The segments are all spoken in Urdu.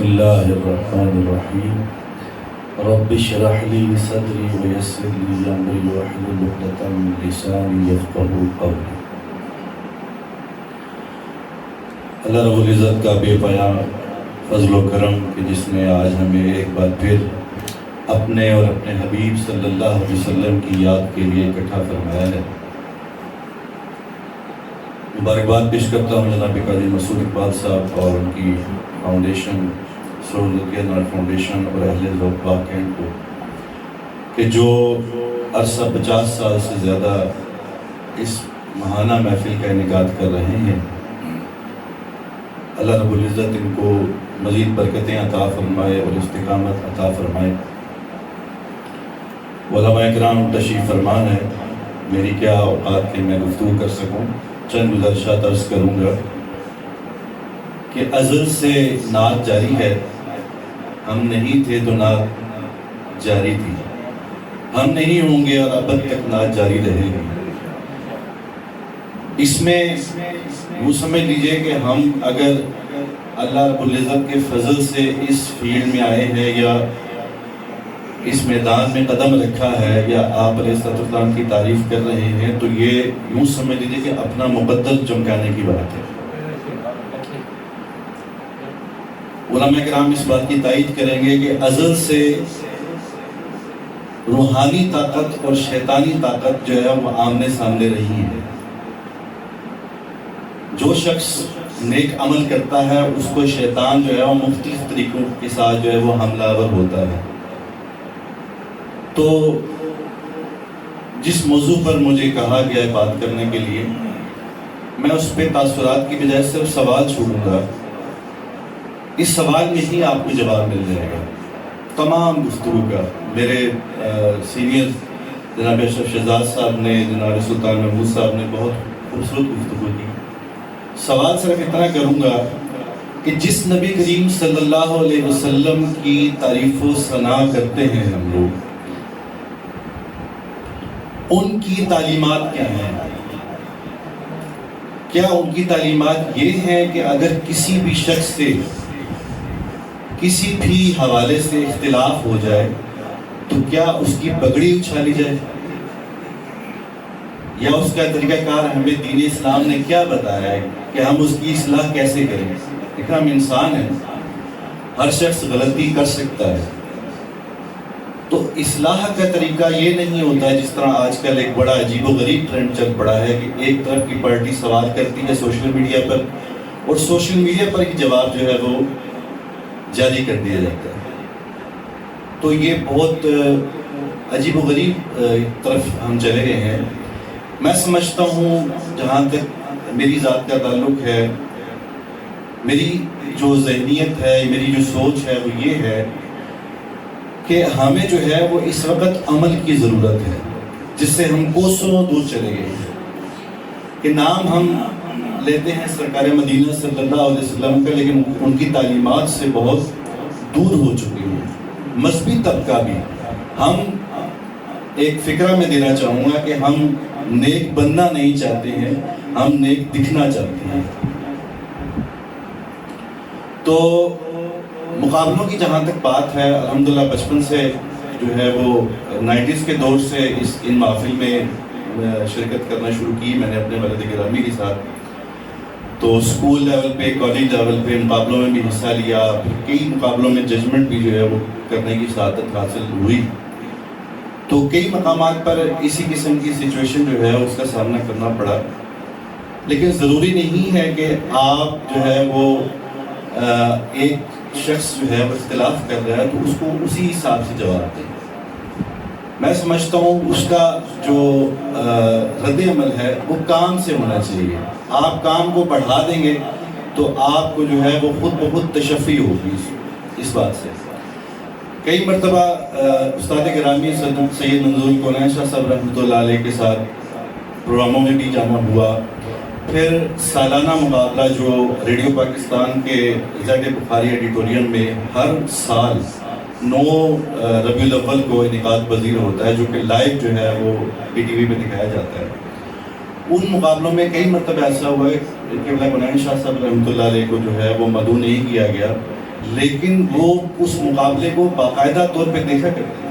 بسم اللہ الرحمن الرحیم رب اشرح لی صدری ویسر لی امری واحلل عقدۃ من لسانی یفقہوا قولی۔ اللہ رب العزت کا بے پناہ فضل و کرم کہ جس نے آج ہمیں ایک بار پھر اپنے اور اپنے حبیب صلی اللہ علیہ وسلم کی یاد کے لیے اکٹھا فرمایا ہے۔ مبارکباد پیش کرتا ہوں جناب قاضی مسعود اقبال صاحب اور ان کی فاؤنڈیشن سہولت فاؤنڈیشن اور اہل ذوق کینٹ کو کہ جو عرصہ 50 سال سے زیادہ اس ماہانہ محفل کا انعقاد کر رہے ہیں۔ اللہ رب العزت ان کو مزید برکتیں عطا فرمائے اور استقامت عطا فرمائے۔ علماء کرام تشریف فرمان ہے، میری کیا اوقات کہ میں گفتگو کر سکوں، چند گزارشات عرض کروں گا کہ ازل سے نعت جاری ہے، ہم نہیں تھے تو نعت جاری تھی، ہم نہیں ہوں گے اور ابد تک نعت جاری رہے گی۔ اس میں وہ سمجھ لیجئے کہ ہم اگر اللہ رب العزت کے فضل سے اس فیلڈ میں آئے ہیں یا اس میدان میں قدم رکھا ہے یا آپ علیہ السلام کی تعریف کر رہے ہیں تو یہ یوں سمجھ لیجیے کہ اپنا مقدس چمکانے کی بات ہے۔ علماء کرام اس بات کی تائید کریں گے کہ ازل سے روحانی طاقت اور شیطانی طاقت جو ہے وہ آمنے سامنے رہی ہے۔ جو شخص نیک عمل کرتا ہے اس کو شیطان جو ہے وہ مختلف طریقوں کے ساتھ جو ہے وہ حملہ آور ہوتا ہے۔ تو جس موضوع پر مجھے کہا گیا ہے بات کرنے کے لیے، میں اس پہ تاثرات کی بجائے صرف سوال چھوڑوں گا۔ اس سوال میں ہی آپ کو جواب مل جائے گا تمام گفتگو کا۔ میرے سینئر جناب اشرف شہزاد صاحب نے، جناب سلطان محمود صاحب نے بہت خوبصورت گفتگو کی۔ سوال صرف اتنا کروں گا کہ جس نبی کریم صلی اللہ علیہ وسلم کی تعریف و ثنا کرتے ہیں ہم لوگ، ان کی تعلیمات کیا ہیں؟ کیا ان کی تعلیمات یہ ہیں کہ اگر کسی بھی شخص سے کسی بھی حوالے سے اختلاف ہو جائے تو کیا اس کی پگڑی اچھالی جائے؟ یا اس کا طریقہ کار ہمیں دین اسلام نے کیا بتایا ہے کہ ہم اس کی اصلاح کیسے کریں؟ دیکھیں ہم انسان ہیں، ہر شخص غلطی کر سکتا ہے، تو اصلاح کا طریقہ یہ نہیں ہوتا ہے جس طرح آج کل ایک بڑا عجیب و غریب ٹرینڈ چل پڑا ہے کہ ایک طرف کی پارٹی سوال کرتی ہے سوشل میڈیا پر اور سوشل میڈیا پر ہی جواب جو ہے وہ جاری کر دیا جاتا ہے۔ تو یہ بہت عجیب و غریب طرف ہم چلے گئے ہیں۔ میں سمجھتا ہوں جہاں تک میری ذات کا تعلق ہے، میری جو ذہنیت ہے، میری جو سوچ ہے وہ یہ ہے کہ ہمیں جو ہے وہ اس وقت عمل کی ضرورت ہے، جس سے ہم کوسوں دور چلے گئے ہیں۔ کہ نام ہم لیتے ہیں سرکار مدینہ صلی اللہ علیہ وسلم کا، لیکن ان کی تعلیمات سے بہت دور ہو چکے ہیں۔ مذہبی طبقہ بھی، ہم ایک فکرہ میں دینا چاہوں گا کہ ہم نیک بننا نہیں چاہتے ہیں، ہم نیک دکھنا چاہتے ہیں۔ تو مقابلوں کی جہاں تک بات ہے، الحمدللہ بچپن سے جو ہے وہ 90s کے دور سے ان محافل میں شرکت کرنا شروع کی میں نے اپنے والد گرامی کے ساتھ۔ تو اسکول لیول پہ، کالج لیول پہ مقابلوں میں بھی حصہ لیا، پھر کئی مقابلوں میں ججمنٹ بھی جو ہے وہ کرنے کی سعادت حاصل ہوئی۔ تو کئی مقامات پر اسی قسم کی سچویشن جو ہے اس کا سامنا کرنا پڑا، لیکن ضروری نہیں ہے کہ آپ جو ہے وہ ایک شخص جو ہے وہ اختلاف کر رہا ہے تو اس کو اسی حساب سے جواب دیں۔ میں سمجھتا ہوں اس کا جو رد عمل ہے وہ کام سے ہونا چاہیے۔ آپ کام کو بڑھا دیں گے تو آپ کو جو ہے وہ خود بخود تشفی ہوگی اس بات سے۔ کئی مرتبہ استاد گرامی سید منظور کونین شاہ صاحب رحمۃ اللہ علیہ کے ساتھ پروگراموں میں بھی جانا ہوا۔ پھر سالانہ مقابلہ جو ریڈیو پاکستان کے زید بخاری ایڈیٹوریم میں ہر سال 9 ربیع الاول کو انعقاد پذیر ہوتا ہے، جو کہ لائیو جو ہے وہ پی ٹی وی پہ دکھایا جاتا ہے۔ ان مقابلوں میں کئی مرتبہ ایسا ہوا ہے کہ کونین شاہ صاحب رحمۃ اللہ علیہ کو جو ہے وہ مدعو نہیں کیا گیا، لیکن وہ اس مقابلے کو باقاعدہ طور پہ دیکھا کرتے تھے،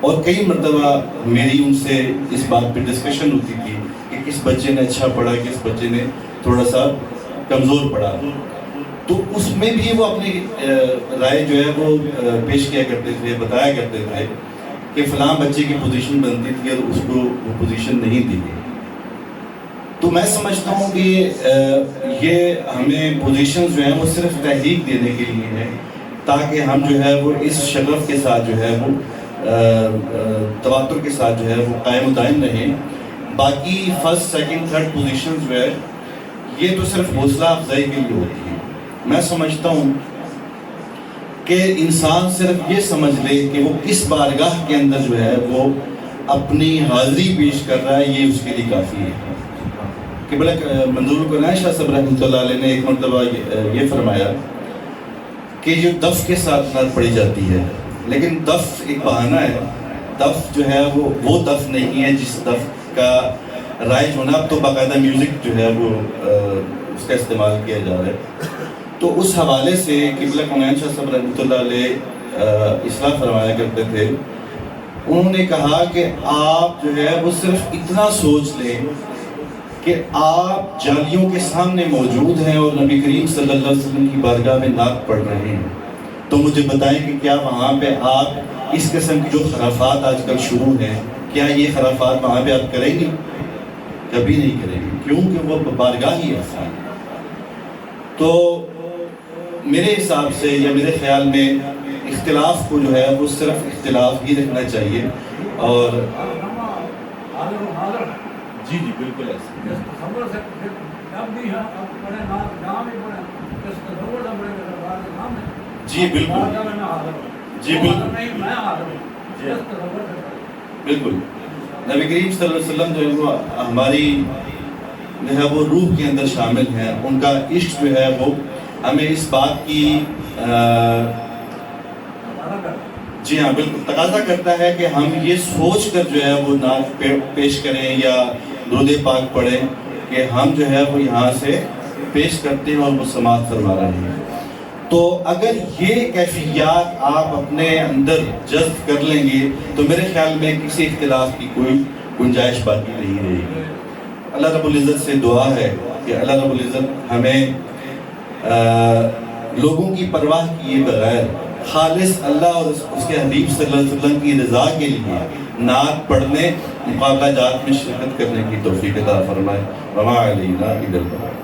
اور کئی مرتبہ میری ان سے اس بات پہ ڈسکشن ہوتی تھی کہ کس بچے نے اچھا پڑھا، کس بچے نے تھوڑا سا کمزور پڑھا. تو اس میں بھی وہ اپنی رائے جو ہے وہ پیش کیا کرتے تھے، بتایا کرتے تھے کہ فلاں بچے کی پوزیشن بنتی تھی اور اس کو وہ پوزیشن نہیں دی گئی. تو میں سمجھتا ہوں کہ یہ ہمیں پوزیشنز جو ہیں وہ صرف تحریک دینے کے لیے ہیں، تاکہ ہم جو ہے وہ اس شغف کے ساتھ جو ہے وہ تواتر کے ساتھ جو ہے وہ قائم و دائم رہیں. باقی فرسٹ سیکنڈ تھرڈ پوزیشنز جو ہے یہ تو صرف حوصلہ افزائی کے لیے ہوتی ہے. میں سمجھتا ہوں کہ انسان صرف یہ سمجھ لے کہ وہ کس بارگاہ کے اندر جو ہے وہ اپنی حاضری پیش کر رہا ہے، یہ اس کے لیے کافی ہے. کہ منظور القرآن شاہ صاحب رحمۃ اللہ علیہ نے ایک مرتبہ یہ فرمایا کہ جو دف کے ساتھ نعت پڑھی جاتی ہے، لیکن دف ایک بہانہ ہے. دف جو ہے وہ دف نہیں ہے جس دف کا رائج ہونا. اب تو باقاعدہ میوزک جو ہے وہ اس کا استعمال کیا جا رہا ہے. تو اس حوالے سے قبلہ کونین شاہ صاحب رحمۃ اللہ علیہ اصلاح فرمایا کرتے تھے. انہوں نے کہا کہ آپ جو ہے وہ صرف اتنا سوچ لیں کہ آپ جالیوں کے سامنے موجود ہیں اور نبی کریم صلی اللہ علیہ وسلم کی بارگاہ میں نعت پڑھ رہے ہیں، تو مجھے بتائیں کہ کیا وہاں پہ آپ اس قسم کی جو خرافات آج کل شروع ہیں، کیا یہ خرافات وہاں پہ آپ کریں گے؟ کبھی نہیں کریں گے، کیونکہ وہ بارگاہ ہی ایسا ہے. تو میرے حساب سے یا میرے خیال میں اختلاف کو جو ہے وہ صرف اختلاف ہی رکھنا چاہیے. اور جی بالکل ایسا. جی بالکل جی بالکل بالکل. نبی کریم صلی اللہ علیہ وسلم جو ہے وہ ہماری جو ہے وہ روح کے اندر شامل ہیں. ان کا عشق جو ہے وہ ہمیں اس بات کی جی ہاں بالکل تقاضا کرتا ہے کہ ہم یہ سوچ کر جو ہے وہ نعت پیش کریں یا درود پاک پڑھیں کہ ہم جو ہے وہ یہاں سے پیش کرتے ہیں اور وہ سماعت فرما رہے ہیں. تو اگر یہ کیفیات آپ اپنے اندر جذب کر لیں گے تو میرے خیال میں کسی اختلاف کی کوئی گنجائش باقی نہیں رہے گی. اللہ رب العزت سے دعا ہے کہ اللہ رب العزت ہمیں لوگوں کی پرواہ کیے بغیر خالص اللہ اور اس کے حبیب صلی اللہ علیہ وسلم کی رضا کے لیے نعت پڑھنے، مقابلہ جات میں شرکت کرنے کی توفیق عطا فرمائے. وما علینا الا البلاغ.